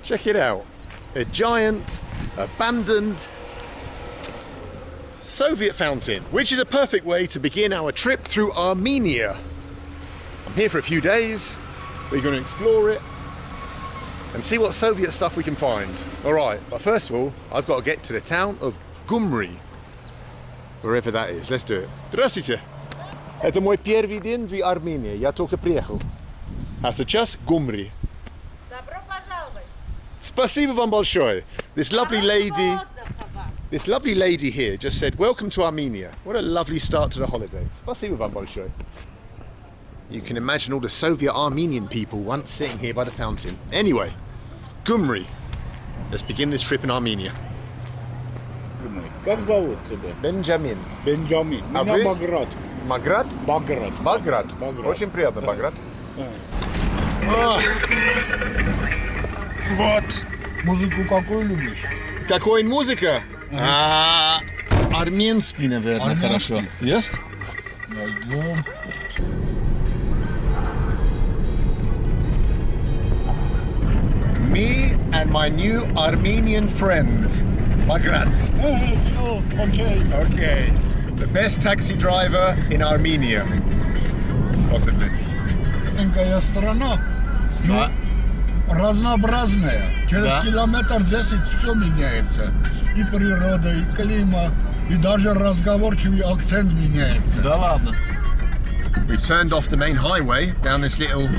Check it out. A giant, abandoned Soviet fountain, which is a perfect way to begin our trip through Armenia. I'm here for a few days. We're going to explore it and see what Soviet stuff we can find. Alright, but first of all, I've got to get to the town of Gyumri. Wherever that is. Let's do it. Здравствуйте. Это мой первый день в Армении. Я только приехал. А сейчас Gyumri. Добро пожаловать. Спасибо вам большое. This lovely lady here just said, welcome to Armenia. What a lovely start to the holiday. Спасибо вам большое. You can imagine all the Soviet Armenian people once sitting here by the fountain. Anyway, Gyumri. Let's begin this trip in Armenia. Как зовут тебя? Бенджамин. Бенджамин. А Меня вы? Баграт. Маград? Баграт. Баграт. Баграт. Очень приятно, Да. Баграт. Вот. Музыку какую любишь? Какой музыка? Армянский, наверное, Армянский? хорошо. Есть? Найдем. Me and my new Armenian friend, Bagrat. Все, окей. Okay, the best taxi driver in Armenia. Possibly. Маленькая страна, Да. разнообразная. Через Да. километр 10 все меняется. И природа, и климат, и даже разговорчивый акцент меняется. Да ладно. We've turned off the main highway down this little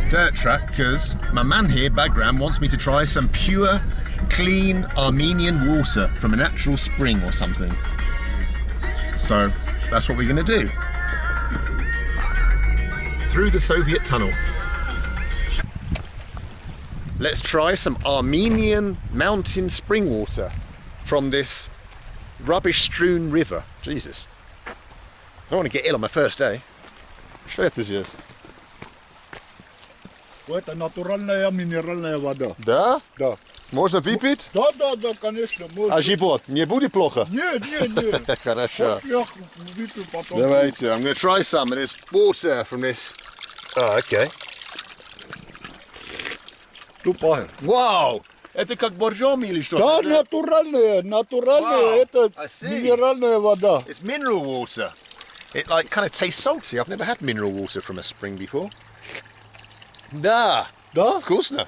dirt track because my man here, Bagram, wants me to try some pure, clean Armenian water from a natural spring or something. So that's what we're going to do. Through the Soviet tunnel. Let's try some Armenian mountain spring water from this rubbish-strewn river. Jesus. I don't want to get ill on my first day. Что это здесь? Это натуральная минеральная вода. Да? Да. Можно выпить? Да, конечно. Можно. А живот не будет плохо? Нет. Хорошо. Я выпью потом. Давайте, I'm going to try some of this water from this. Oh, okay. Тупая. Wow! Это как боржоми или что? Да, натуральная. Wow, Это I see. минеральная вода. It's mineral water. It like kind of tastes salty. I've never had mineral water from a spring before. Да. Да? Вкусно.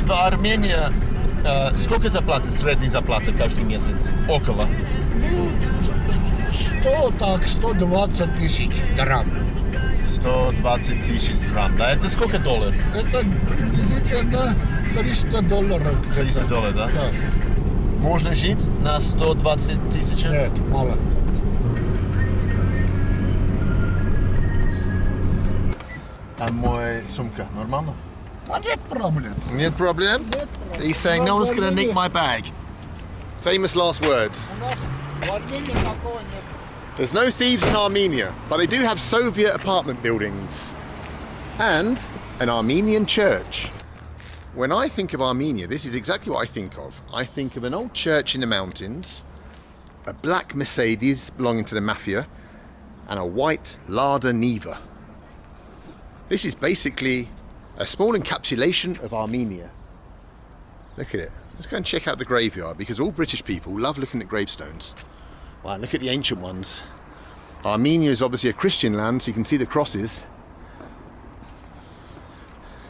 В Армении сколько зарплаты, средней зарплаты каждый месяц? Около. 120 тысяч драм. 120 тысяч драм. Да, это сколько долларов? Это приблизительно $300. 300 долларов, да? Да. Можно жить на 120 тысяч? Нет, мало. А мой сумка нормально? А нет проблем. Нет проблем? Нет проблем. He's saying no one's going to nick my bag. Famous last words. У нас в Армении такого нет. There's no thieves in Armenia, but they do have Soviet apartment buildings and an Armenian church. When I think of Armenia, this is exactly what I think of. I think of an old church in the mountains, a black Mercedes belonging to the mafia, and a white Lada Niva. This is basically a small encapsulation of Armenia. Look at it. Let's go and check out the graveyard because all British people love looking at gravestones. Right, look at the ancient ones. Armenia is obviously a Christian land, so you can see the crosses.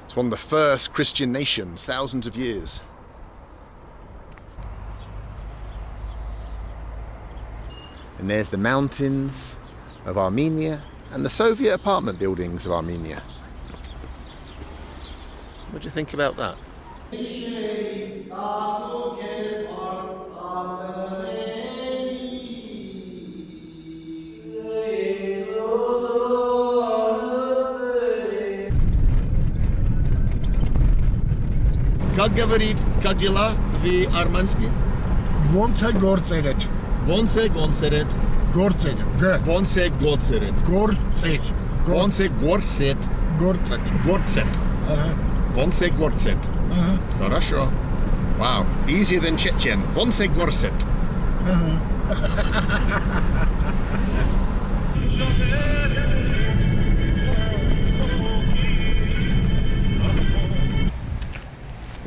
It's one of the first Christian nations, thousands of years. And there's the mountains of Armenia and the Soviet apartment buildings of Armenia. What do you think about that? Как говорит, как дела по-армянски? Вонце горцерет. Вонсе гонсерет. Горцерет. Г. Вонсе гонсерет. Горцет. Вонсе горсет. Горцет. Горцет. Ага. Вонсе горцет. Ага. Хорошо. Wow, easier than Chechen. Вонсе горсет.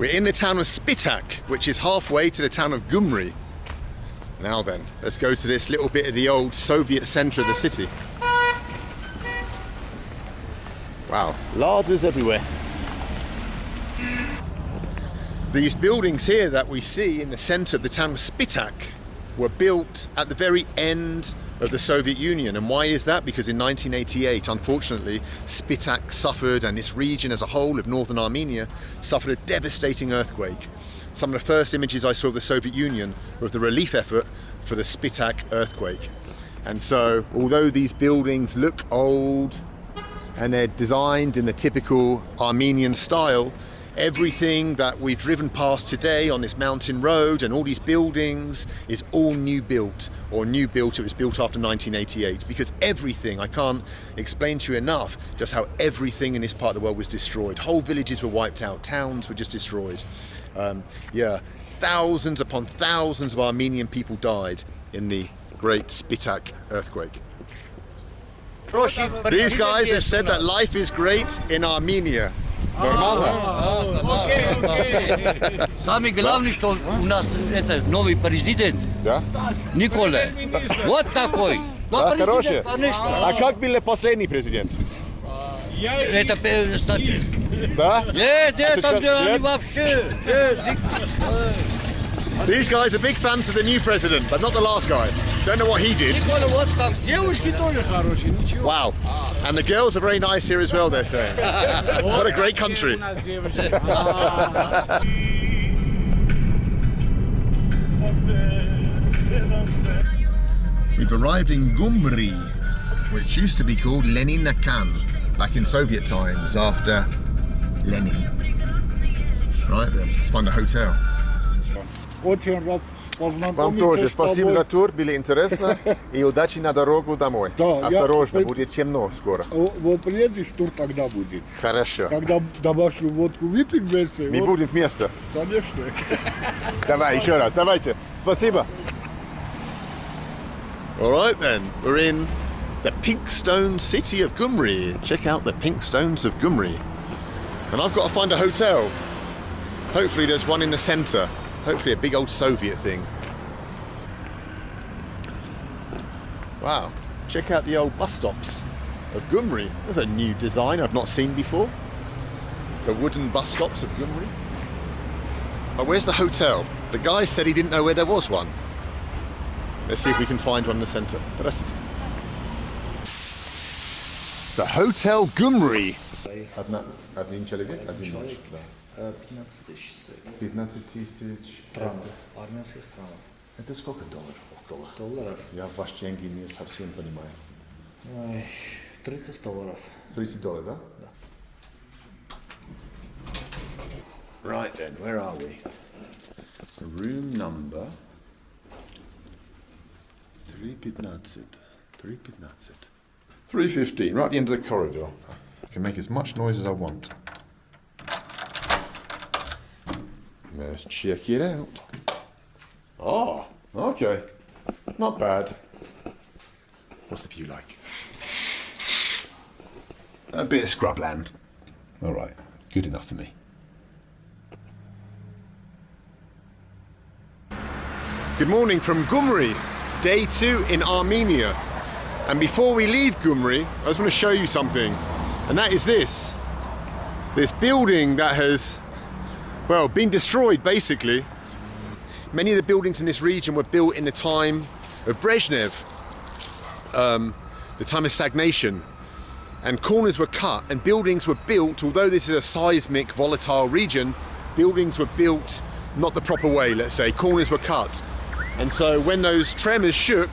We're in the town of Spitak, which is halfway to the town of Gyumri. Now then, let's go to this little bit of the old Soviet centre of the city. Wow, larders everywhere. These buildings here that we see in the centre of the town of Spitak were built at the very end of the Soviet Union. And why is that? Because in 1988, unfortunately, Spitak suffered, and this region as a whole of northern Armenia suffered a devastating earthquake. Some of the first images I saw of the Soviet Union were of the relief effort for the Spitak earthquake. And so, although these buildings look old and they're designed in the typical Armenian style, everything that we've driven past today on this mountain road and all these buildings is all new built, or new built, it was built after 1988, because everything, I can't explain to you enough just how everything in this part of the world was destroyed. Whole villages were wiped out, towns were just destroyed. Thousands upon thousands of Armenian people died in the great Spitak earthquake. These guys have said that life is great in Armenia. Окей. Самый главный, что у нас это новый президент. Да? Никола. Вот такой. Да, хороший. Конечно. А как был последний президент? Это Да? Нет, А там сейчас нет? вообще. These guys are big fans of the new president, but not the last guy. Don't know what he did. Никола, вот там. Девушки тоже хорошие, ничего. Wow. And the girls are very nice here as well, they're saying. What a great country. У нас девушки. We've arrived in Gyumri, which used to be called Leninakan back in Soviet times after Lenin. Right then, let's find a hotel. Очень рад Вам познакомиться тоже с спасибо тобой. за тур, было интересно. И удачи на дорогу домой. Да, Осторожно, я- будет темно скоро. Вот приедешь, тур тогда будет. Хорошо. Когда домашнюю водку выпьем вместе, Мы вот, будем вместе. конечно. Давай, еще раз, давайте. Спасибо. All right then, we're in the pink stone city of Gyumri. Check out the pink stones of Gyumri. And I've got to find a hotel. Hopefully there's one in the centre. Hopefully a big old Soviet thing. Wow, check out the old bus stops of Gyumri. There's a new design I've not seen before. The wooden bus stops of Gyumri. But where's the hotel? The guy said he didn't know where there was one. Let's see if we can find one in the centre. The Hotel Gyumri. Один человек, один ночь. 15 тысяч стоит. 15 тысяч. Трамп, армянских трампов. Это сколько долларов около? Долларов? Я ваши деньги не совсем понимаю. Ой, 30 долларов. 30 долларов, да? Да. Right then, where are we? Room number 315. 315. 315, right at the end of the corridor. I can make as much noise as I want. Let's check it out. Oh, okay. Not bad. What's the view like? A bit of scrubland. All right, good enough for me. Good morning from Gyumri, day 2 in Armenia. And before we leave Gyumri, I just want to show you something. And that is this. This building that has, well, been destroyed basically. Many of the buildings in this region were built in the time of Brezhnev, the time of stagnation. And corners were cut and buildings were built, although this is a seismic, volatile region, buildings were built not the proper way, let's say. Corners were cut. And so when those tremors shook,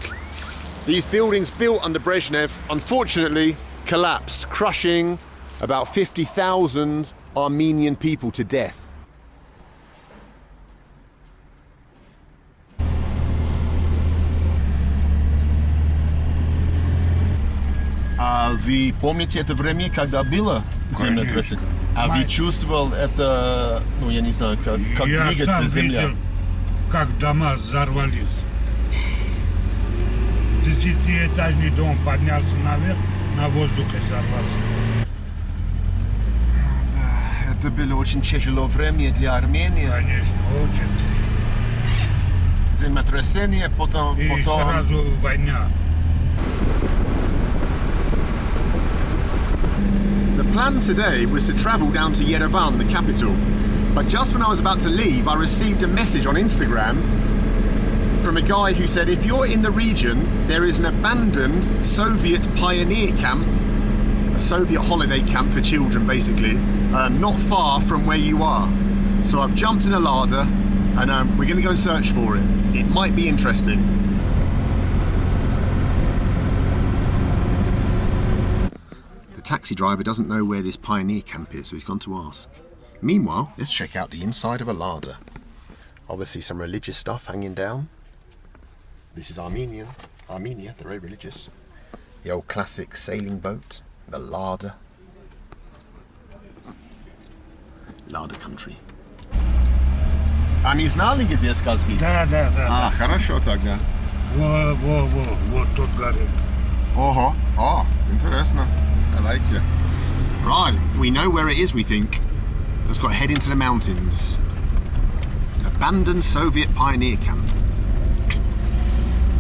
these buildings built under Brezhnev, unfortunately, collapsed, crushing about 50,000 Armenian people to death. А вы помните это время, когда было землетрясение? А вы чувствовал это, ну я не знаю, как Я двигается сам земля? видел, как дома взорвались. 10-этажный дом поднялся наверх, на воздухе взорвался. Это было очень тяжело время для Армении. Конечно, очень. Землетрясение, потом... И сразу война. The plan today was to travel down to Yerevan, the capital. But just when I was about to leave, I received a message on Instagram from a guy who said, if you're in the region, there is an abandoned Soviet pioneer camp, a Soviet holiday camp for children, basically, not far from where you are. So I've jumped in a Lada, and we're going to go and search for it. It might be interesting. The taxi driver doesn't know where this pioneer camp is, so he's gone to ask. Meanwhile, let's check out the inside of a Lada. Obviously some religious stuff hanging down. This is Armenia, they're very religious. The old classic sailing boat, the Lada. Lada country. А не знали, где сказки? Да. А, хорошо тогда. Вот тут горы. Ого, интересно. Давайте. Right, we know where it is, we think. Let's go head into the mountains. Abandoned Soviet pioneer camp.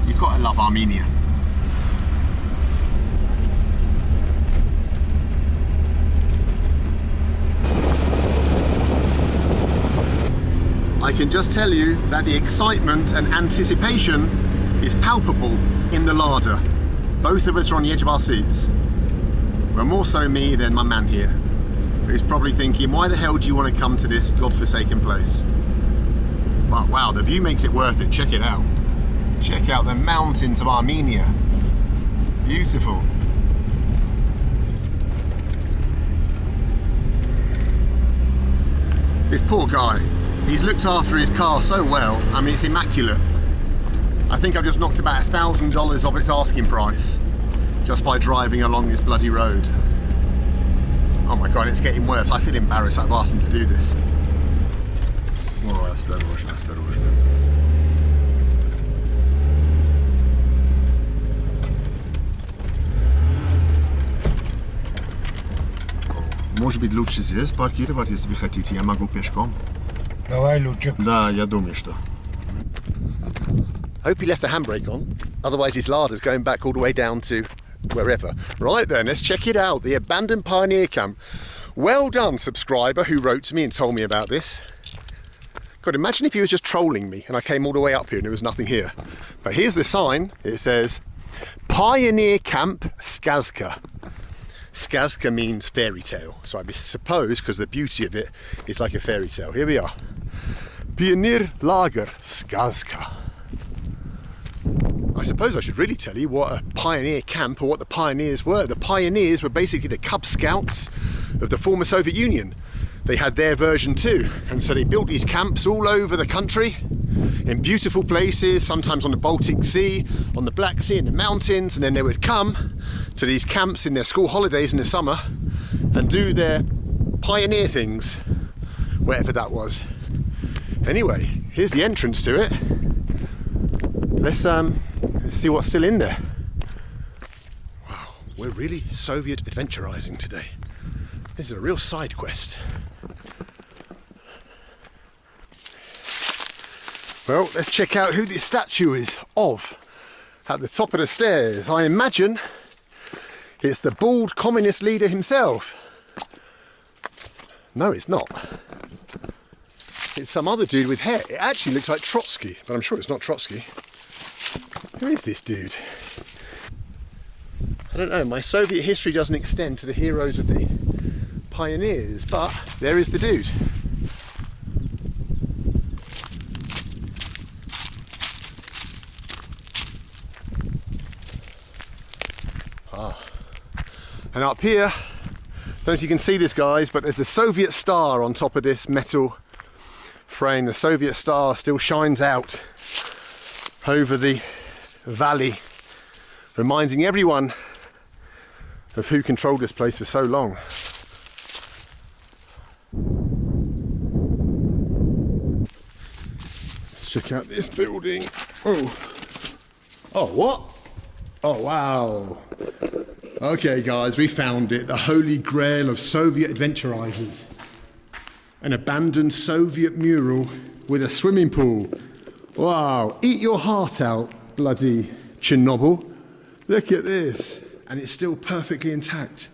You've got to love Armenia. I can just tell you that the excitement and anticipation is palpable in the Lada. Both of us are on the edge of our seats. Well, more so me than my man here, who's probably thinking, why the hell do you want to come to this godforsaken place? But wow, the view makes it worth it. Check it out. Check out the mountains of Armenia. Beautiful. This poor guy, he's looked after his car so well. I mean, it's immaculate. I think I've just knocked about $1,000 off its asking price just by driving along this bloody road. Oh my god, it's getting worse. I feel embarrassed. I've asked him to do this. Oh, осторожно. Может быть, лучше здесь паркировать, если вы хотите. Я могу пешком. Давай, Лучик. Да, я думаю, что. Hope he left the handbrake on. Otherwise his Lada's going back all the way down to wherever. Right then, let's check it out. The abandoned pioneer camp. Well done, subscriber who wrote to me and told me about this. God, imagine if he was just trolling me and I came all the way up here and there was nothing here. But here's the sign. It says, Pioneer Camp Skazka. Skazka means fairy tale. So I suppose, because the beauty of it is like a fairy tale. Here we are. Pioneer Lager Skazka. I suppose I should really tell you what a pioneer camp or what the pioneers were. The pioneers were basically the Cub Scouts of the former Soviet Union. They had their version too, and so they built these camps all over the country in beautiful places, sometimes on the Baltic Sea, on the Black Sea, in the mountains, and then they would come to these camps in their school holidays in the summer and do their pioneer things, whatever that was. Anyway, here's the entrance to it. Let's see what's still in there. Wow, we're really Soviet adventurising today. This is a real side quest. Well, let's check out who this statue is of at the top of the stairs. I imagine it's the bald communist leader himself. No, it's not. It's some other dude with hair. It actually looks like Trotsky, but I'm sure it's not Trotsky. Who is this dude? I don't know, my Soviet history doesn't extend to the heroes of the pioneers, but there is the dude. And up here, I don't know if you can see this guys, but there's the Soviet star on top of this metal frame. The Soviet star still shines out over the valley, reminding everyone of who controlled this place for so long. Let's check out this building. Oh, what? Oh, wow. Okay guys, we found it, the holy grail of Soviet adventurisers. An abandoned Soviet mural with a swimming pool. Wow, eat your heart out, bloody Chernobyl. Look at this. And it's still perfectly intact.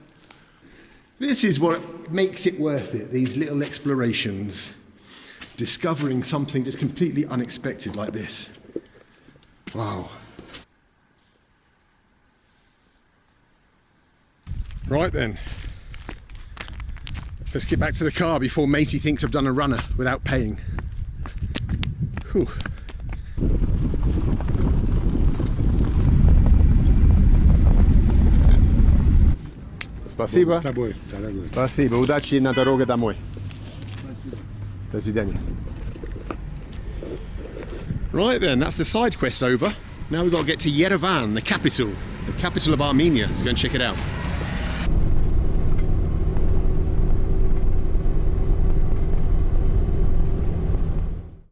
This is what makes it worth it, these little explorations. Discovering something just completely unexpected like this. Wow. Right then. Let's get back to the car before Matey thinks I've done a runner without paying. Whew. Спасибо. С тобой, дорогой. Спасибо. Удачи на дороге домой. До свидания. Right then, that's the side quest over. Now we've got to get to Yerevan, the capital of Armenia. Let's go and check it out.